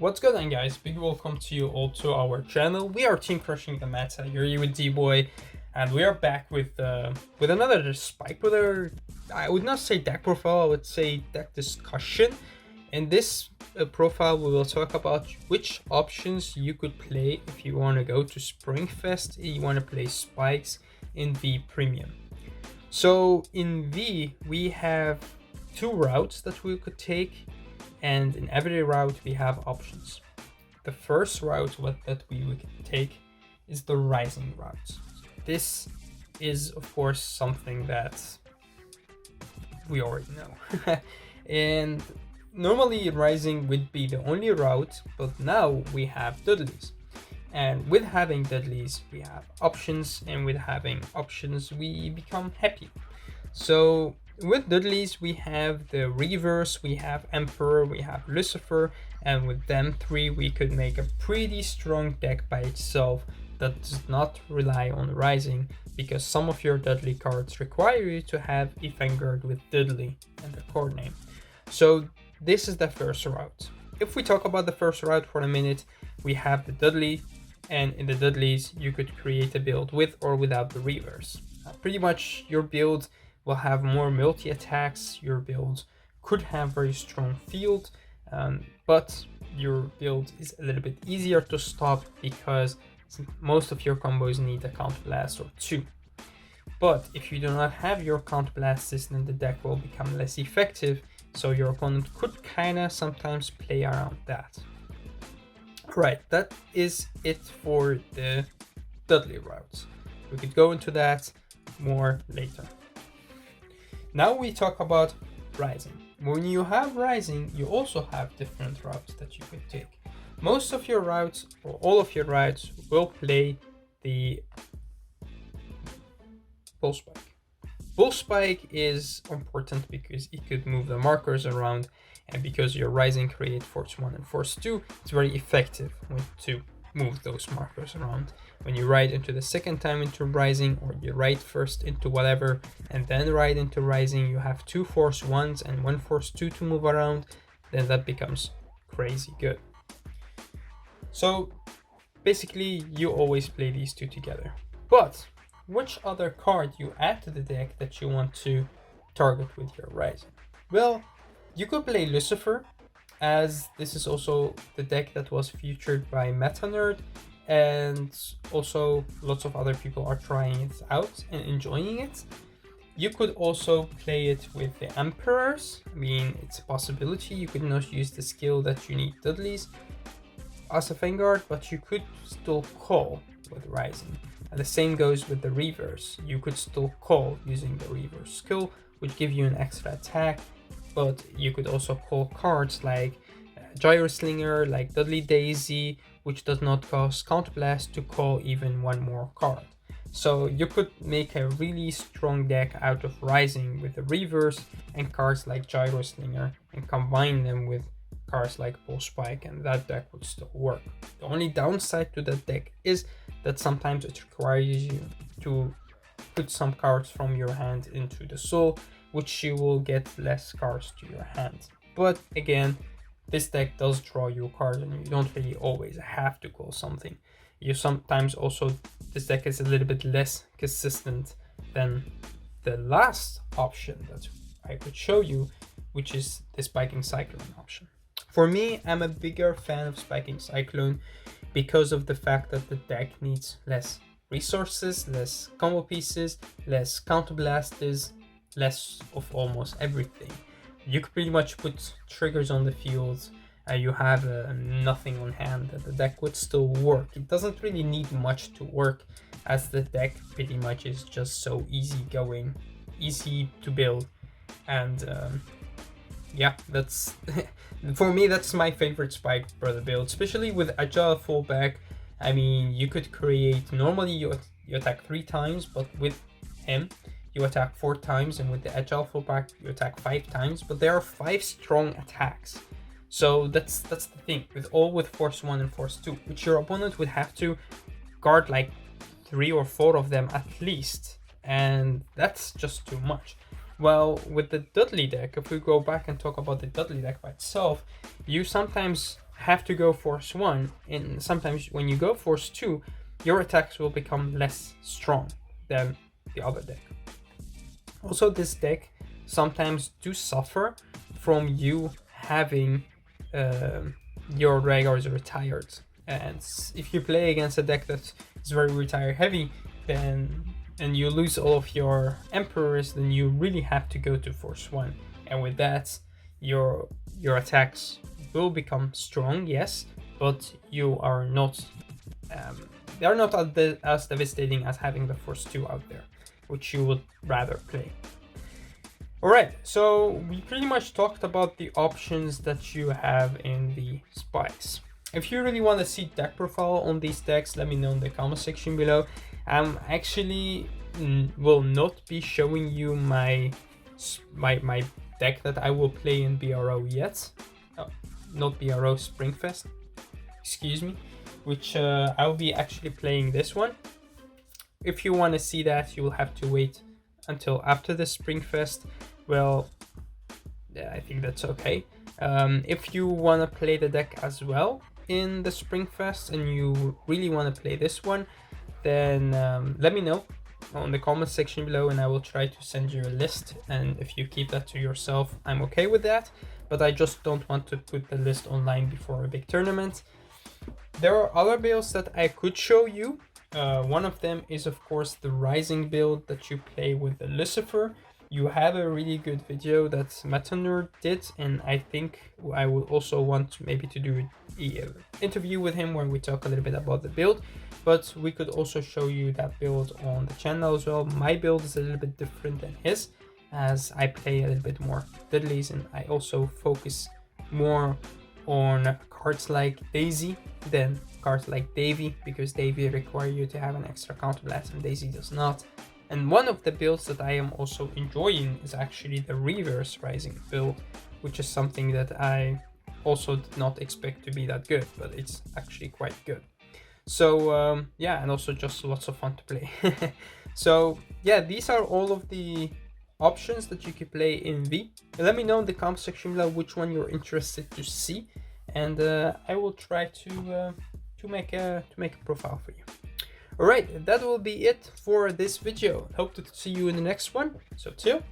What's going on, guys? Big welcome to you all to our channel. We are Team Crushing the Meta. You're here with D-Boy, and we are back with another spike brother. I would not say deck profile, I would say deck discussion. In this profile, we will talk about which options you could play if you want to go to Springfest, you want to play spikes in V Premium. So in V, we have two routes that we could take, and in every route we have options. The first route that we would take is the rising route. This is of course something that we already know. And normally rising would be the only route, but now we have Doodlies. And with having Doodlies, we have options, and with having options, we become happy. So with Doodlies, we have the Reverse, we have Emperor, we have Lucifer, and with them three, we could make a pretty strong deck by itself that does not rely on Rising, because some of your Doodly cards require you to have a Vanguard with Doodly and the card name. So this is the first route. If we talk about the first route for a minute, we have the Doodly, and in the Doodlies, you could create a build with or without the Reverse. Pretty much your build will have more multi-attacks, your build could have very strong field, but your build is a little bit easier to stop because most of your combos need a Count Blast or two. But if you do not have your Count Blasts, then the deck will become less effective, so your opponent could kinda sometimes play around that. Right, that is it for the Dudley routes. We could go into that more later. Now we talk about Rising. When you have Rising, you also have different routes that you could take. Most of your routes, or all of your routes, will play the Bull Spike. Bull Spike is important because it could move the markers around, and because your Rising create Force 1 and Force 2, it's very effective to move those markers around. When you ride into the second time into Rising, or you ride first into whatever and then ride into Rising, you have two Force 1s and one Force 2 to move around, then that becomes crazy good. So basically you always play these two together. But which other card you add to the deck that you want to target with your Rising? Well, you could play Lucifer, as this is also the deck that was featured by Meta Nerd, and also lots of other people are trying it out and enjoying it. You could also play it with the Emperors. I mean, it's a possibility. You could not use the skill that you need Dudleys as a Vanguard, but you could still call with Rising. And the same goes with the Reverse. You could still call using the Reverse skill, which give you an extra attack, but you could also call cards like Gyroslinger, like Dudley Daisy, which does not cost Count Blast to call even one more card. So you could make a really strong deck out of Rising with the Reverse and cards like Gyroslinger, and combine them with cards like Bull Spike, and that deck would still work. The only downside to that deck is that sometimes it requires you to put some cards from your hand into the soul, which you will get less cards to your hand. But again, this deck does draw you cards, and you don't really always have to call something. You sometimes also, this deck is a little bit less consistent than the last option that I could show you, which is the Spiking Cyclone option. For me, I'm a bigger fan of Spiking Cyclone because of the fact that the deck needs less resources, less combo pieces, less counter blasters, less of almost everything. You could pretty much put triggers on the field, you have nothing on hand, and the deck would still work. It doesn't really need much to work, as the deck pretty much is just so easy going, easy to build, and yeah, that's for me, that's my favorite Spike Brother build, especially with Agile Fallback. I mean, you could create, normally you attack 3 times, but with him you attack 4 times, and with the Agile Fallback you attack 5 times, but there are 5 strong attacks. So that's the thing, with Force 1 and Force 2, which your opponent would have to guard like 3 or 4 of them at least, and that's just too much. Well, with the Dudley deck, if we go back and talk about the Dudley deck by itself, you sometimes have to go force 1, and sometimes when you go force 2, your attacks will become less strong than the other deck. Also, this deck sometimes do suffer from you having your Vanguards retired, and if you play against a deck that is very retire heavy, then and you lose all of your Emperors, then you really have to go to force 1, and with that your attacks will become strong, yes, but you are not they are not as devastating as having the force 2 out there, which you would rather play. Alright, so we pretty much talked about the options that you have in the spikes. If you really want to see deck profile on these decks, let me know in the comment section below. Actually will not be showing you my deck that I will play in BRO yet. Oh, not BRO, Springfest, excuse me, which I'll be actually playing this one. If you want to see that, you will have to wait until after the Springfest. Well, yeah, I think that's okay. If you want to play the deck as well in the Springfest and you really want to play this one, then let me know on the comment section below and I will try to send you a list. And if you keep that to yourself, I'm okay with that, but I just don't want to put the list online before a big tournament. There are other builds that I could show you. One of them is of course the Rising build that you play with the Lucifer. You have a really good video that Metanerd did, and I think I would also want maybe to do an interview with him where we talk a little bit about the build, but we could also show you that build on the channel as well. My build is a little bit different than his, as I play a little bit more Doodlies, and I also focus more on cards like Daisy than cards like Davy, because Davy require you to have an extra counterblast and Daisy does not. And one of the builds that I am also enjoying is actually the Reverse Rising build, which is something that I also did not expect to be that good, but it's actually quite good. So yeah, and also just lots of fun to play. So yeah, these are all of the options that you could play in V. Let me know in the comment section below which one you're interested to see, and I will try to make a profile for you. Alright, that will be it for this video. Hope to see you in the next one. So till